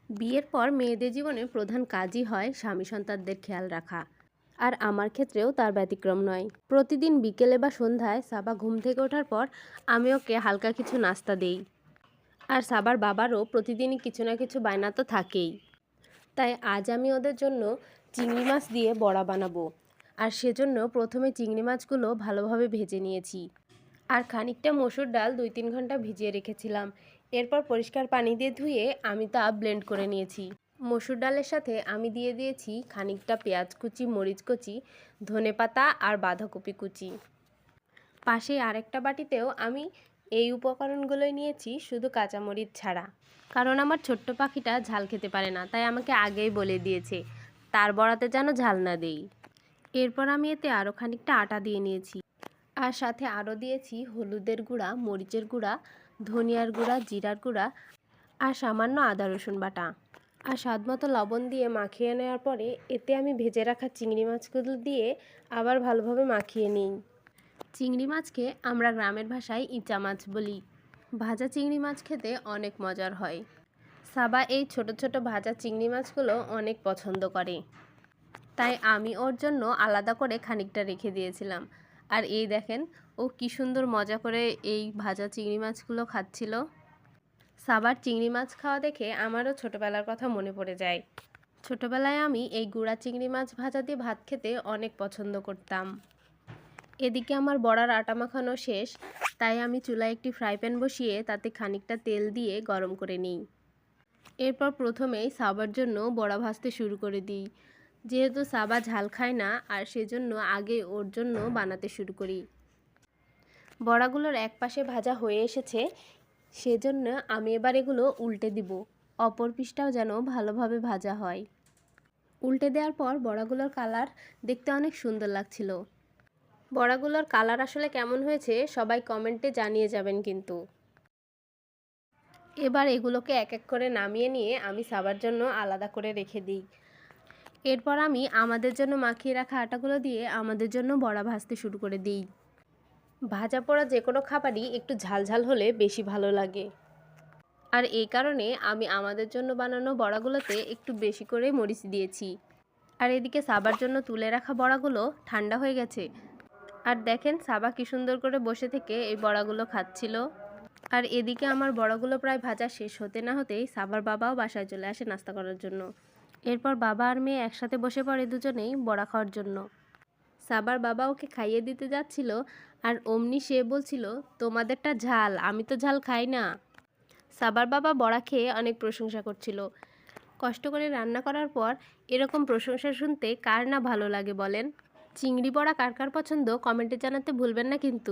বিয়ের পর মেয়েদের জীবনে প্রধান কাজই হয় স্বামী সন্তানদের খেয়াল রাখা। আর আমার ক্ষেত্রেও তার ব্যতিক্রম নয়। প্রতিদিন বিকেলে বা সন্ধ্যায় সাবা ঘুম থেকে ওঠার পর আমি ওকে হালকা কিছু নাস্তা দেই। আর সাবার বাবারও প্রতিদিনই কিছু না কিছু বায়না তো থাকেই। তাই আজ আমি ওদের জন্য চিংড়ি মাছ দিয়ে বড়া বানাবো। আর সেজন্য প্রথমে চিংড়ি মাছগুলো ভালোভাবে ভেজে নিয়েছি। আর খানিকটা মসুর ডাল 2-3 ঘন্টা ভিজিয়ে রেখেছিলাম। এরপর পরিষ্কার পানি দিয়ে ধুয়ে আমি তা ব্লেন্ড করে নিয়েছি। মসুর ডালের সাথে আমি দিয়ে দিয়েছি খানিকটা পেঁয়াজ কুচি, মরিচ কুচি, ধনেপাতা আর বাঁধাকপি কুচি। পাশে আরেকটা বাটিতেও আমি এই উপকরণগুলোই নিয়েছি, শুধু কাঁচামরিচ ছাড়া। কারণ আমার ছোট্ট পাখিটা ঝাল খেতে পারে না, তাই আমাকে আগেই বলে দিয়েছে তার বড়াতে যেন ঝাল না দেই। এরপর আমি এতে আরও খানিকটা আটা দিয়ে নিয়েছি। আর সাথে আরও দিয়েছি হলুদের গুঁড়া, মরিচের গুঁড়া, ধনিয়ার গুঁড়া, জিরার গুঁড়া আর সামান্য আদা রসুন বাটা। আর স্বাদমতো লবণ দিয়ে মাখিয়ে নেওয়ার পরে এতে আমি ভেজে রাখা চিংড়ি মাছগুলো দিয়ে আবার ভালোভাবে মাখিয়ে নিই। চিংড়ি মাছকে আমরা গ্রামের ভাষায় ইচা মাছ বলি। ভাজা চিংড়ি মাছ খেতে অনেক মজার হয়। সাবা এই ছোট ছোট ভাজা চিংড়ি মাছগুলো অনেক পছন্দ করে, তাই আমি ওর জন্য আলাদা করে খানিকটা রেখে দিয়েছিলাম। আর এই দেখেন, ও কি সুন্দর মজা করে এই ভাজা চিংড়ি মাছগুলো খাচ্ছিল। সাবার চিংড়ি মাছ খাওয়া দেখে আমারও ছোটোবেলার কথা মনে পড়ে যায়। ছোটোবেলায় আমি এই গুঁড়া চিংড়ি মাছ ভাজা দিয়ে ভাত খেতে অনেক পছন্দ করতাম। এদিকে আমার বড়ার আটা মাখানো শেষ, তাই আমি চুলায় একটি ফ্রাই প্যান বসিয়ে তাতে খানিকটা তেল দিয়ে গরম করে নিই। এরপর প্রথমেই সাবার জন্য বড়া ভাজতে শুরু করে দিই। যেহেতু সাবা ঝাল খায় না, আর সেজন্য আগে ওর জন্য বানাতে শুরু করি। বড়াগুলোর এক পাশে ভাজা হয়ে এসেছে, সেজন্য আমি এবার এগুলো উল্টে দিব। অপর পিঠটাও যেন ভালোভাবে ভাজা হয়। উল্টে দেওয়ার পর বড়াগুলোর কালার দেখতে অনেক সুন্দর লাগছিল। বড়াগুলোর কালার আসলে কেমন হয়েছে সবাই কমেন্টে জানিয়ে যাবেন কিন্তু। এবার এগুলোকে এক এক করে নামিয়ে নিয়ে আমি সাবার জন্য আলাদা করে রেখে দিই। এরপর আমি আমাদের জন্য মাখিয়ে রাখা আটাগুলো দিয়ে আমাদের জন্য বড়া ভাজতে শুরু করে দিই। ভাজা পোড়া যে কোনো খাবারই একটু ঝালঝাল হলে বেশি ভালো লাগে। আর এই কারণে আমি আমাদের জন্য বানানো বড়াগুলোতে একটু বেশি করে মরিচ দিয়েছি। আর এদিকে সাবার জন্য তুলে রাখা বড়াগুলো ঠান্ডা হয়ে গেছে। আর দেখেন সাবা কি সুন্দর করে বসে থেকে এই বড়াগুলো খাচ্ছিল। আর এদিকে আমার বড়াগুলো প্রায় ভাজা শেষ হতে না হতেই সাবার বাবাও বাসায় চলে আসে নাস্তা করার জন্য। এরপর বাবা আর মেয়ে একসাথে বসে পড়ে দুজনেই বড়া খাওয়ার জন্য। সাবার বাবা ওকে খাইয়ে দিতে যাচ্ছিল, আর অমনি সে বলছিল, তোমাদেরটা ঝাল, আমি তো ঝাল খাই না। সাবার বাবা বড়া খেয়ে অনেক প্রশংসা করছিল। কষ্ট করে রান্না করার পর এরকম প্রশংসা শুনতে কার না ভালো লাগে বলেন। চিংড়ি বড়া কার কার পছন্দ কমেন্টে জানাতে ভুলবেন না কিন্তু।